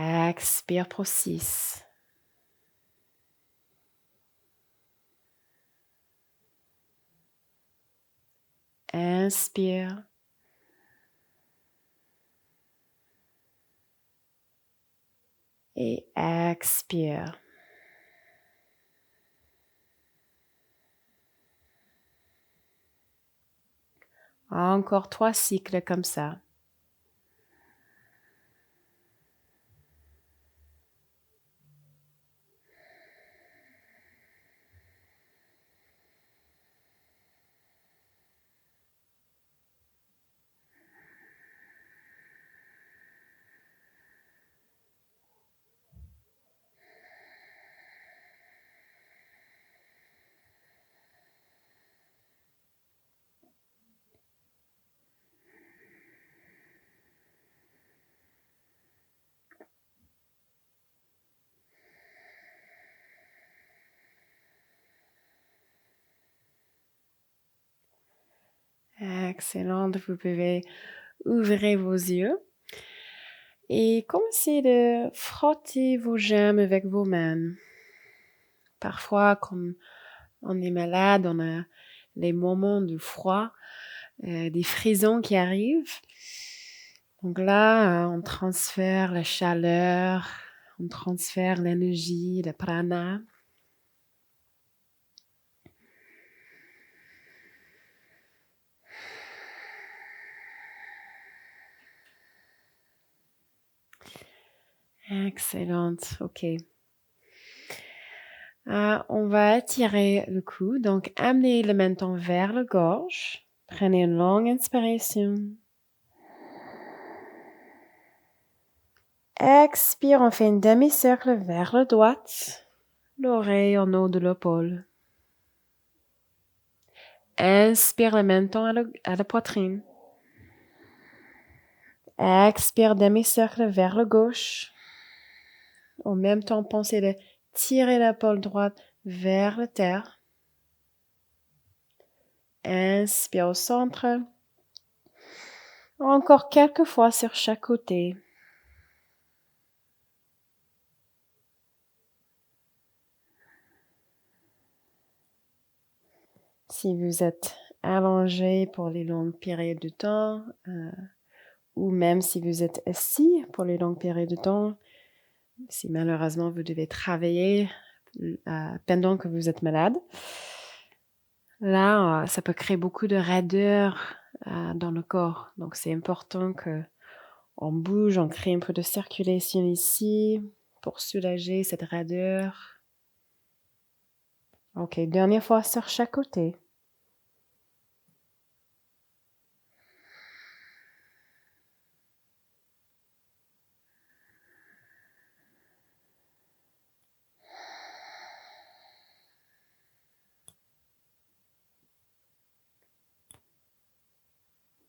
Expire pour 6. Inspire. Et expire. Encore 3 cycles comme ça. Excellent. Vous pouvez ouvrir vos yeux et commencez de frotter vos jambes avec vos mains. Parfois, quand on est malade, on a les moments de froid, des frissons qui arrivent. Donc là, on transfère la chaleur, on transfère l'énergie, le prana. Excellente, ok. On va étirer le cou, donc amenez le menton vers la gorge. Prenez une longue inspiration. Expire, on fait un demi-cercle vers la droite, l'oreille en haut de l'épaule. Inspire le menton à la poitrine. Expire, demi-cercle vers la gauche. En même temps, pensez de tirer l'épaule droite vers la terre. Inspire au centre. Encore quelques fois sur chaque côté. Si vous êtes allongé pour les longues périodes de temps, ou même si vous êtes assis pour les longues périodes de temps, si malheureusement vous devez travailler pendant que vous êtes malade, là, ça peut créer beaucoup de raideur dans le corps. Donc, c'est important qu'on bouge, on crée un peu de circulation ici pour soulager cette raideur. Ok, dernière fois sur chaque côté.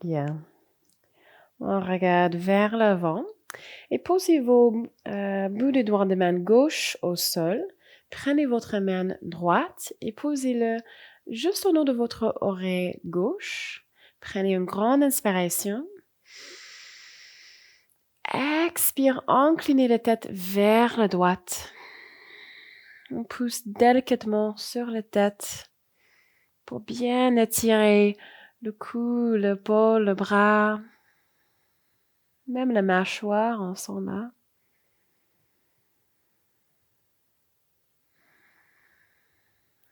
Bien. On regarde vers l'avant et posez vos bouts de doigts de main gauche au sol. Prenez votre main droite et posez-le juste au nom de votre oreille gauche. Prenez une grande inspiration. Expire, inclinez la tête vers la droite. On pousse délicatement sur la tête pour bien étirer le cou, l'épaule, le bras, même la mâchoire en son là.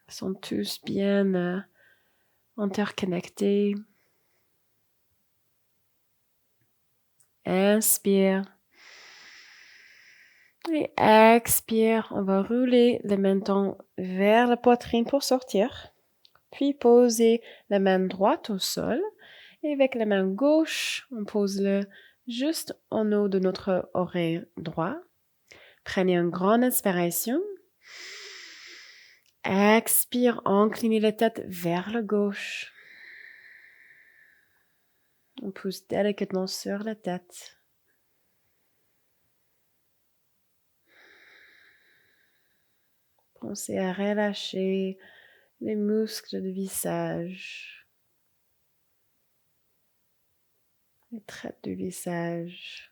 Ils sont tous bien interconnectés. Inspire. Et expire. On va rouler le menton vers la poitrine pour sortir. Puis poser la main droite au sol. Et avec la main gauche, on pose-le juste en haut de notre oreille droite. Prenez une grande inspiration. Expire, inclinez la tête vers la gauche. On pousse délicatement sur la tête. Pensez à relâcher les muscles du visage, les traits du visage.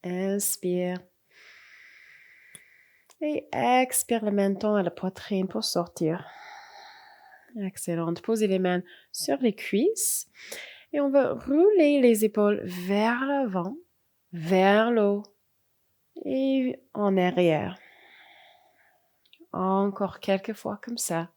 Inspire. Et expire le menton à la poitrine pour sortir. Excellent. Posez les mains sur les cuisses. Et on va rouler les épaules vers l'avant, vers le haut et en arrière. Encore quelques fois comme ça.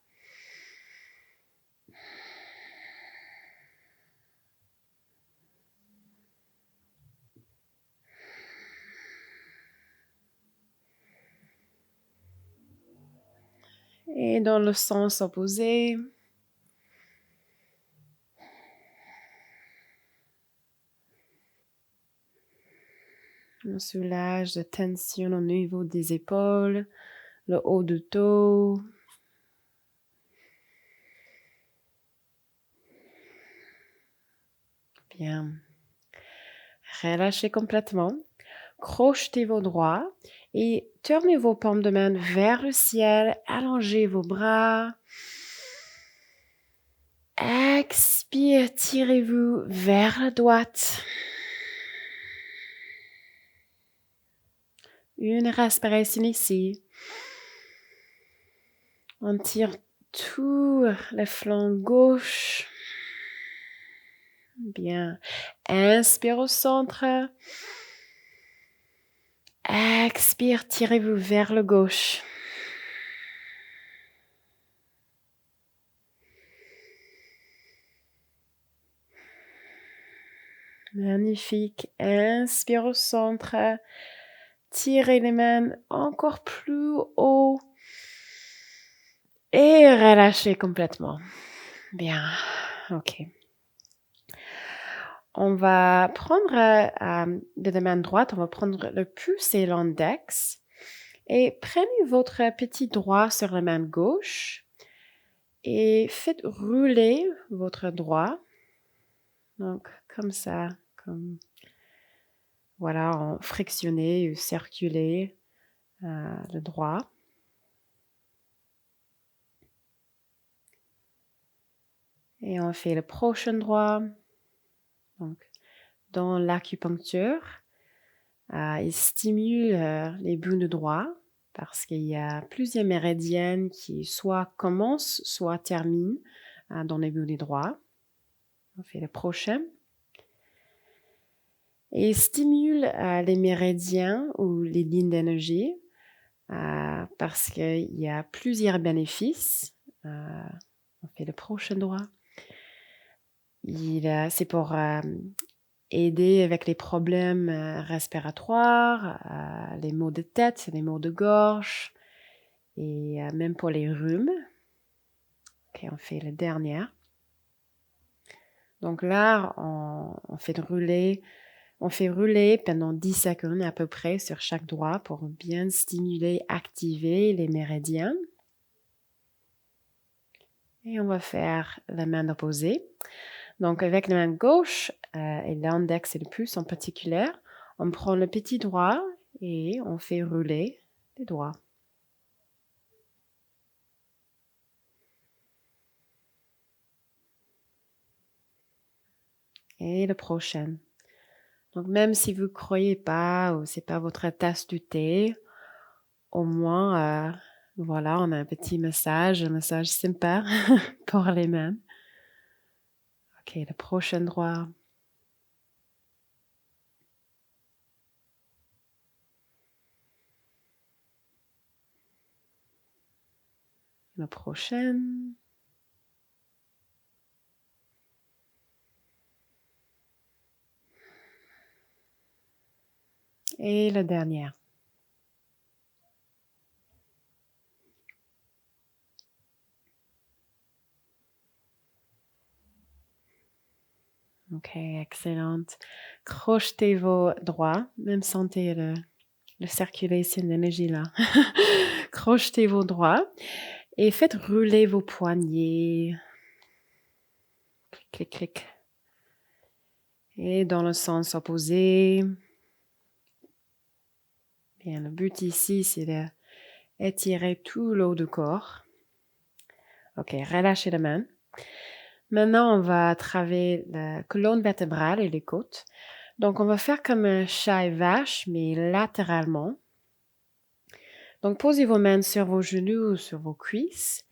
Et dans le sens opposé. On soulage la tension au niveau des épaules, le haut du dos. Bien. Relâchez complètement. Crochetez vos doigts et tournez vos paumes de main vers le ciel. Allongez vos bras. Expire, tirez-vous vers la droite. Une respiration ici. On tire tout le flanc gauche. Bien. Inspire au centre. Expire, tirez-vous vers le gauche. Magnifique. Inspire au centre. Tirez les mains encore plus haut. Et relâchez complètement. Bien. Ok. On va prendre de la main droite, on va prendre le pouce et l'index. Et prenez votre petit doigt sur la main gauche. Et faites rouler votre doigt. Donc, comme ça. Voilà, frictionner ou circuler le doigt. Et on fait le prochain doigt. Donc, dans l'acupuncture, il stimule les bouts de doigts parce qu'il y a plusieurs méridiennes qui soit commencent, soit terminent dans les bouts des doigts. On fait le prochain. Et stimule les méridiens ou les lignes d'énergie parce qu'il y a plusieurs bénéfices. On fait le prochain doigt. C'est pour aider avec les problèmes respiratoires, les maux de tête, les maux de gorge et même pour les rhumes. Ok, on fait la dernière. Donc là, on fait rouler pendant 10 secondes à peu près sur chaque doigt pour bien stimuler, activer les méridiens. Et on va faire la main opposée. Donc, avec la main gauche et l'index et le pouce en particulier, on prend le petit doigt et on fait rouler les doigts. Et le prochain. Donc, même si vous ne croyez pas ou ce n'est pas votre tasse de thé, au moins, voilà, on a un petit massage sympa pour les mains. Ok, le prochain doigt. Le prochain. Et le dernier. Ok, excellente. Crochetez vos doigts, même sentez le circulation d'énergie là. Crochetez vos doigts et faites rouler vos poignets. Clic, clic, clic. Et dans le sens opposé. Bien, le but ici, c'est d'étirer tout le haut du corps. Ok, relâchez la main. Maintenant, on va travailler la colonne vertébrale et les côtes. Donc, on va faire comme un chat et vache, mais latéralement. Donc, posez vos mains sur vos genoux ou sur vos cuisses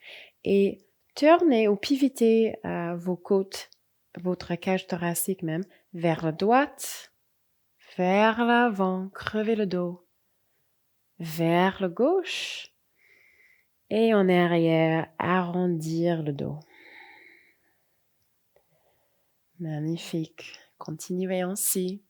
et tournez ou pivotez vos côtes, votre cage thoracique même, vers la droite, vers l'avant, crevez le dos, vers la gauche et en arrière, arrondir le dos. Magnifique. Continuez ainsi.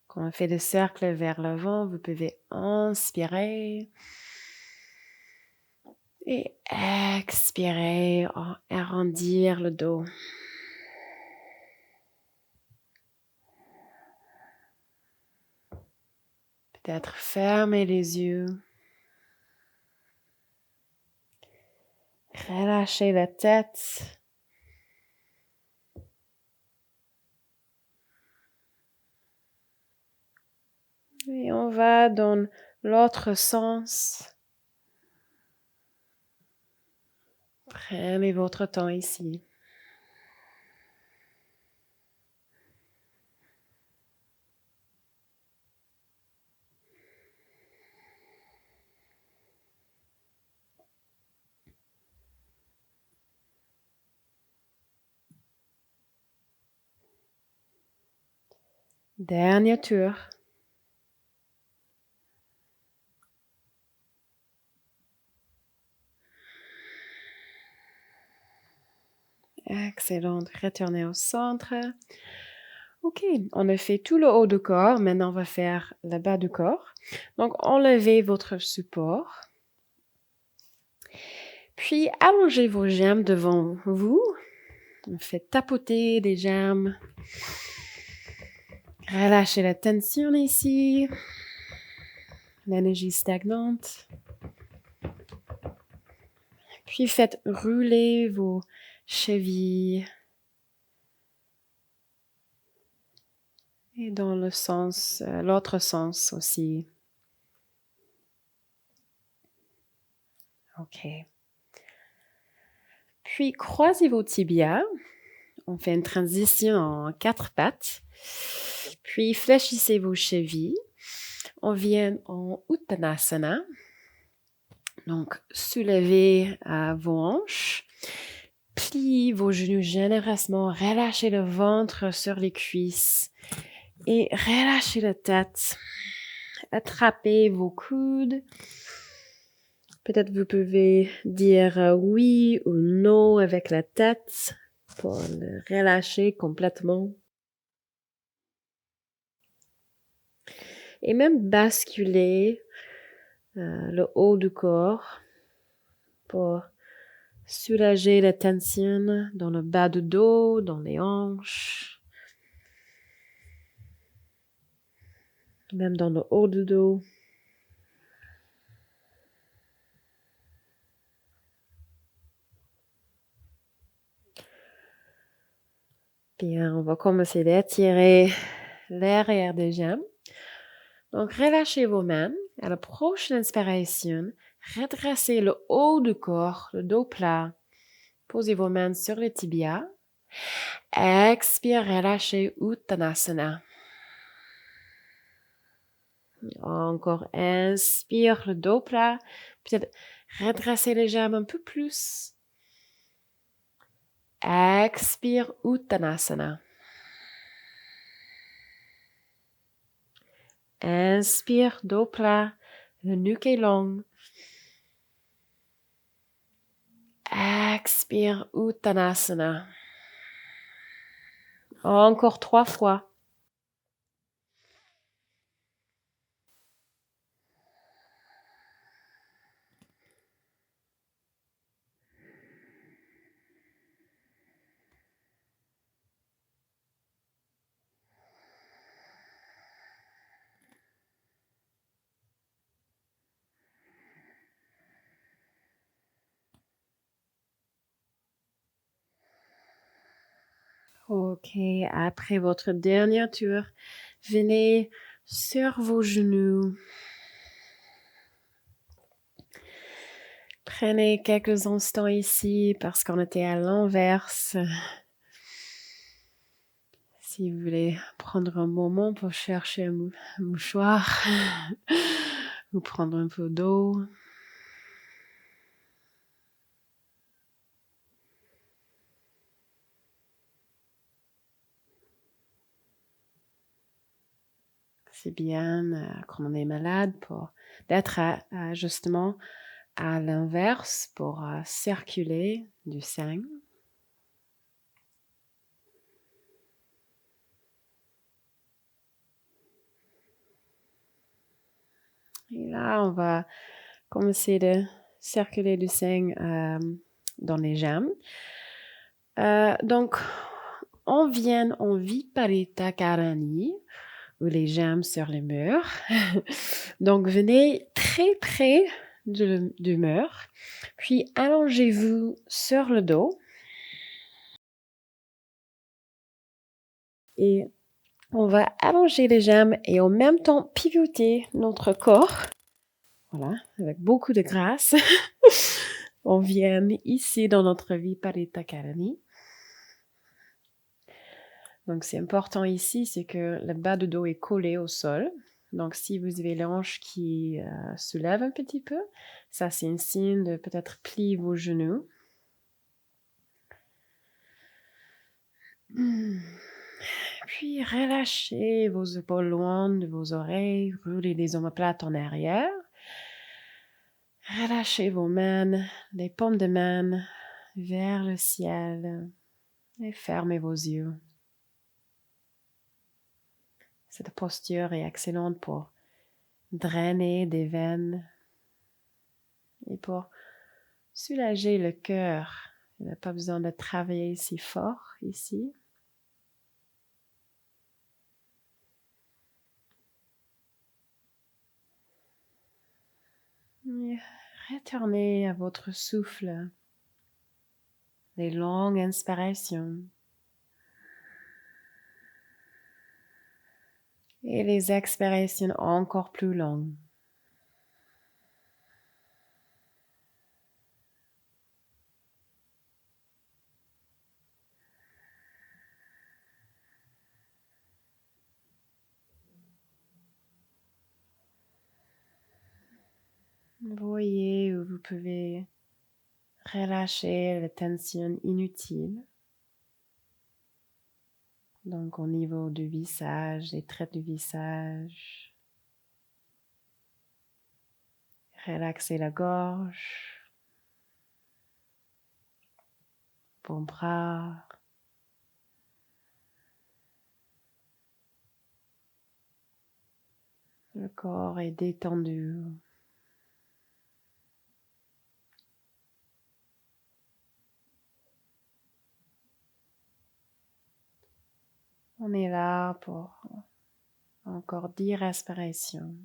Quand on fait le cercle vers l'avant, vous pouvez inspirer et expirer, arrondir le dos. Peut-être fermer les yeux. Relâchez la tête. Et on va dans l'autre sens. Prenez votre temps ici. Dernier tour. Excellent. Retournez au centre. Ok, on a fait tout le haut du corps. Maintenant, on va faire le bas du corps. Donc, enlevez votre support. Puis, allongez vos jambes devant vous. Faites tapoter les jambes. Relâchez la tension ici. L'énergie stagnante. Puis, faites rouler vos chevilles. Et dans le sens, l'autre sens aussi. Ok. Puis, croisez vos tibias. On fait une transition en 4 pattes. Puis, fléchissez vos chevilles. On vient en Uttanasana. Donc, soulevez vos hanches. Pliez vos genoux généreusement. Relâchez le ventre sur les cuisses. Et relâchez la tête. Attrapez vos coudes. Peut-être vous pouvez dire oui ou non avec la tête pour le relâcher complètement. Et même basculer le haut du corps pour soulager la tension dans le bas du dos, dans les hanches, même dans le haut du dos. Bien, on va commencer d'étirer l'arrière des jambes. Donc, relâchez vos mains. À la prochaine inspiration, redressez le haut du corps, le dos plat. Posez vos mains sur les tibias. Expire, relâchez Uttanasana. Encore, inspire, le dos plat. Peut-être redressez les jambes un peu plus. Expire, Uttanasana. Inspire, dos plat, le nuque est long. Expire, Uttanasana. Encore 3 fois. Ok, après votre dernier tour, venez sur vos genoux. Prenez quelques instants ici parce qu'on était à l'inverse. Si vous voulez prendre un moment pour chercher un mouchoir ou prendre un peu d'eau. C'est bien quand on est malade d'être justement à l'inverse pour circuler du sang. Et là, on va commencer de circuler du sang dans les jambes. Donc, on vient en Viparita Karani, ou les jambes sur le mur. Donc, venez très près du mur, puis allongez-vous sur le dos. Et on va allonger les jambes et en même temps pivoter notre corps. Voilà, avec beaucoup de grâce. On vient ici dans notre Viparita Karani. Donc, c'est important ici, c'est que le bas du dos est collé au sol. Donc, si vous avez l'hanche qui se lève un petit peu, ça, c'est un signe de peut-être plier vos genoux. Puis, relâchez vos épaules loin de vos oreilles. Roulez les omoplates en arrière. Relâchez vos mains, les paumes de main vers le ciel. Et fermez vos yeux. Cette posture est excellente pour drainer des veines et pour soulager le cœur. Il n'a pas besoin de travailler si fort ici. Et retournez à votre souffle. Les longues inspirations. Et les expirations encore plus longues. Voyez où vous pouvez relâcher les tensions inutiles. Donc au niveau du visage, des traits du visage. Relaxez la gorge, vos bras. Le corps est détendu. On est là pour encore 10 respirations.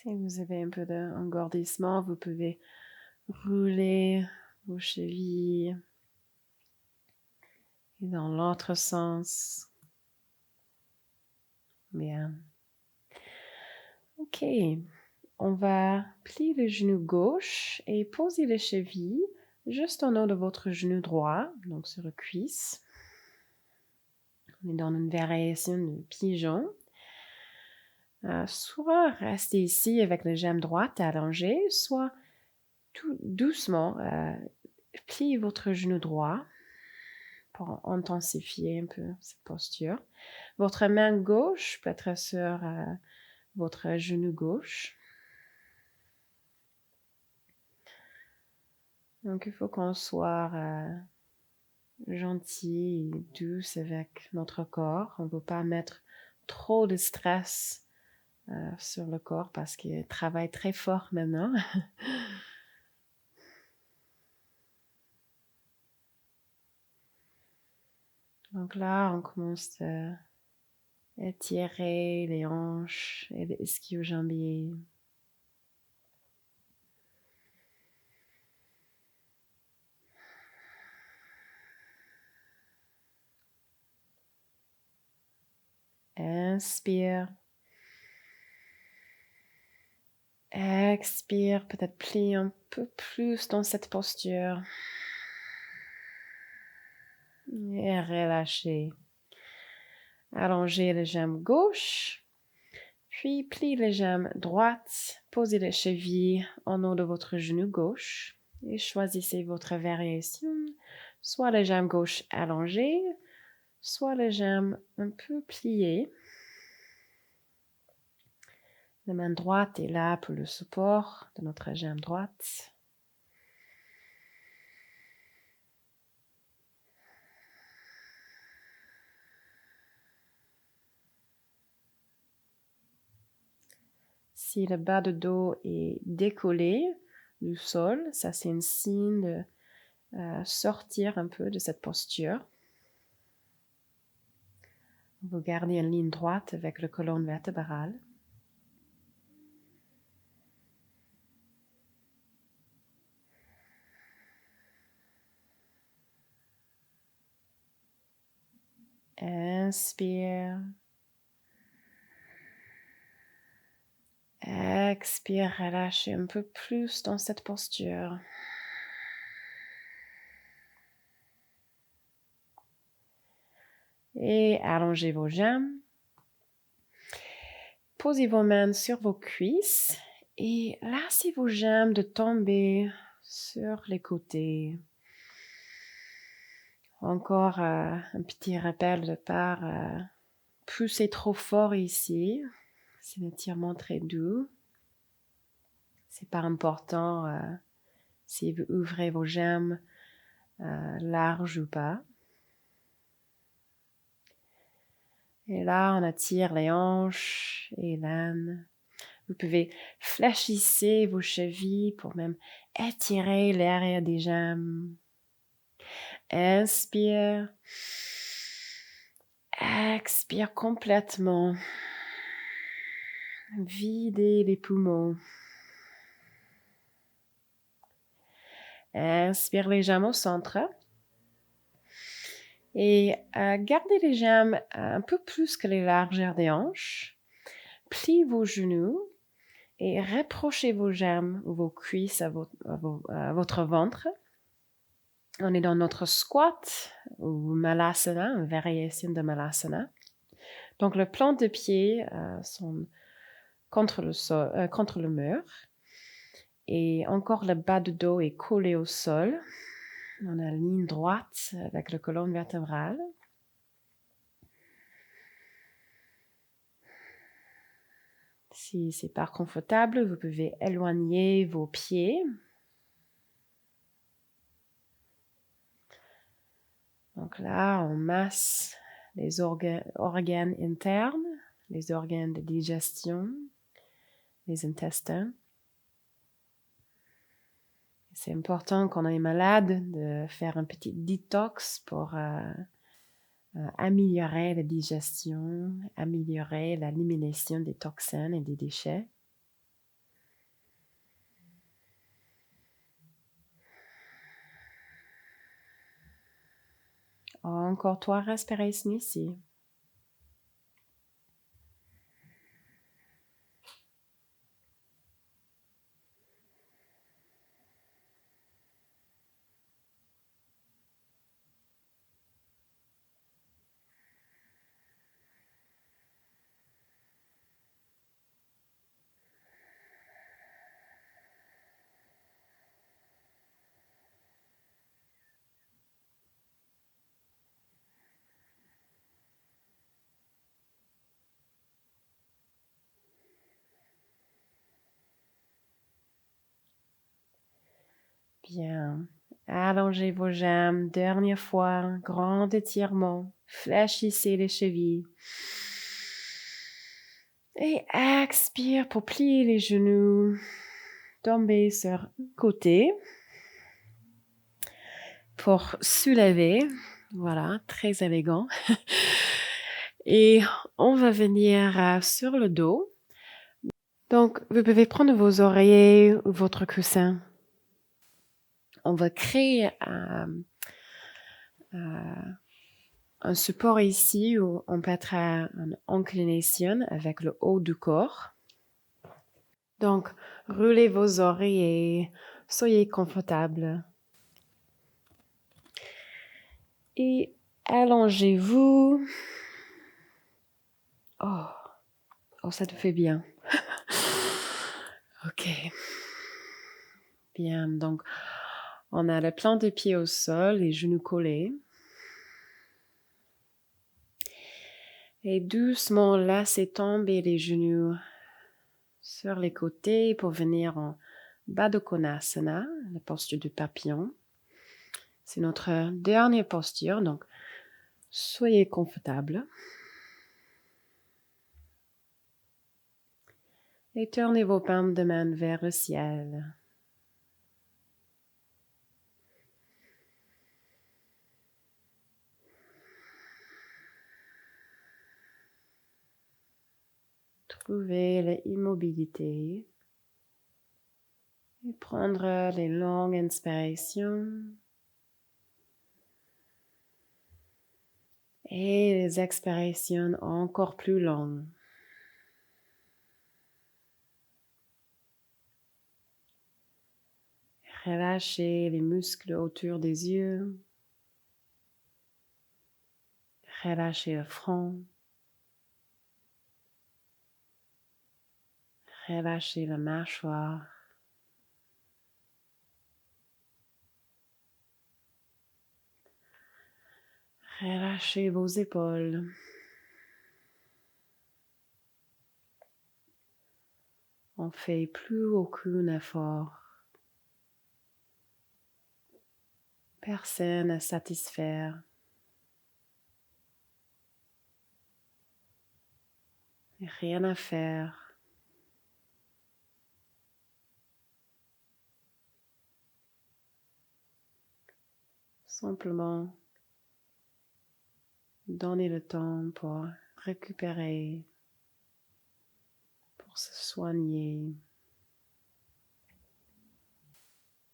Si vous avez un peu d'engourdissement, vous pouvez rouler vos chevilles et dans l'autre sens. Bien. Ok. On va plier le genou gauche et poser les chevilles juste en haut de votre genou droit, donc sur le cuisse. On est dans une variation de pigeon. Soit restez ici avec la jambe droite allongée, soit tout doucement pliez votre genou droit pour intensifier un peu cette posture. Votre main gauche peut être sur votre genou gauche. Donc, il faut qu'on soit gentil et douce avec notre corps. On ne veut pas mettre trop de stress sur le corps parce qu'il travaille très fort maintenant. Donc là, on commence à étirer les hanches et les ischio-jambiers. Inspire. Expire, peut-être plie un peu plus dans cette posture. Et relâchez. Allongez les jambes gauche. Puis plie les jambes droites. Posez les chevilles en haut de votre genou gauche. Et choisissez votre variation. Soit les jambes gauche allongées, soit les jambes un peu pliées. La main droite est là pour le support de notre jambe droite. Si le bas de dos est décollé du sol, ça c'est un signe de sortir un peu de cette posture. Vous gardez une ligne droite avec la colonne vertébrale. Inspire. Expire, relâchez un peu plus dans cette posture. Et allongez vos jambes. Posez vos mains sur vos cuisses et laissez vos jambes de tomber sur les côtés. Encore un petit rappel de part, poussez trop fort ici. C'est un étirement très doux. C'est pas important si vous ouvrez vos jambes larges ou pas. Et là, on attire les hanches et l'âne. Vous pouvez fléchir vos chevilles pour même étirer l'arrière des jambes. Inspire. Expire complètement. Videz les poumons. Inspire les jambes au centre. Et gardez les jambes un peu plus que les largeurs des hanches. Pliez vos genoux et rapprochez vos jambes ou vos cuisses à votre ventre. On est dans notre squat ou malasana, une variation de malasana. Donc, le plan de pied sont contre le mur. Et encore le bas de dos est collé au sol. On a une ligne droite avec la colonne vertébrale. Si c'est pas confortable, vous pouvez éloigner vos pieds. Donc là, on masse les organes internes, les organes de digestion, les intestins. C'est important quand on est malade de faire un petit détox pour améliorer la digestion, améliorer l'élimination des toxines et des déchets. Encore 3 respirations ici. Bien. Allongez vos jambes. Dernière fois. Grand étirement. Fléchissez les chevilles. Et expire pour plier les genoux. Tomber sur le côté. Pour soulever. Voilà, très élégant. Et on va venir sur le dos. Donc, vous pouvez prendre vos oreillers ou votre coussin. On va créer un support ici où on peut être en inclination avec le haut du corps. Donc, roulez vos oreillers, soyez confortable. Et allongez-vous. Oh, ça te fait bien. Ok. Bien, donc on a la plante des pieds au sol, les genoux collés. Et doucement, laissez tomber les genoux sur les côtés pour venir en Baddha Konasana, la posture du papillon. C'est notre dernière posture, donc soyez confortable. Et tournez vos paumes de main vers le ciel. Trouvez l'immobilité et prendre les longues inspirations et les expirations encore plus longues. Relâchez les muscles autour des yeux. Relâchez le front. Relâchez la mâchoire. Relâchez vos épaules. On ne fait plus aucun effort. Personne à satisfaire. Rien à faire. Simplement donner le temps pour récupérer, pour se soigner,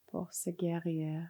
pour se guérir.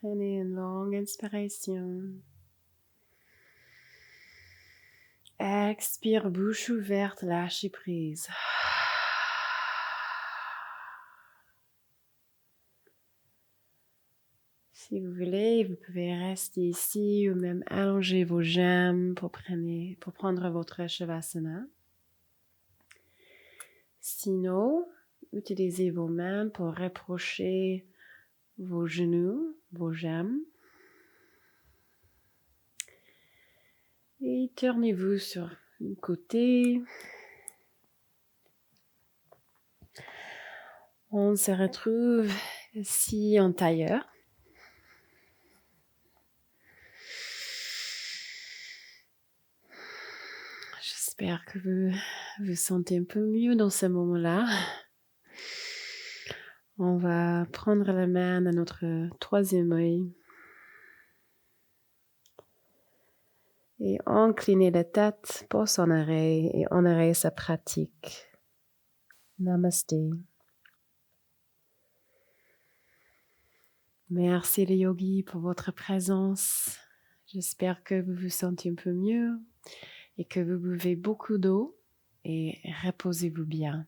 Prenez une longue inspiration. Expire, bouche ouverte, lâchez prise. Si vous voulez, vous pouvez rester ici ou même allonger vos jambes pour prendre votre Shavasana. Sinon, utilisez vos mains pour rapprocher vos genoux, vos jambes. Et tournez-vous sur un côté. On se retrouve ici en tailleur. J'espère que vous vous sentez un peu mieux dans ce moment-là. On va prendre la main à notre troisième œil et incliner la tête pour son oreille et honorer sa pratique. Namaste. Merci les yogis pour votre présence. J'espère que vous vous sentez un peu mieux et que vous buvez beaucoup d'eau et reposez-vous bien.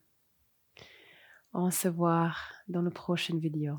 On se voit dans la prochaine vidéo.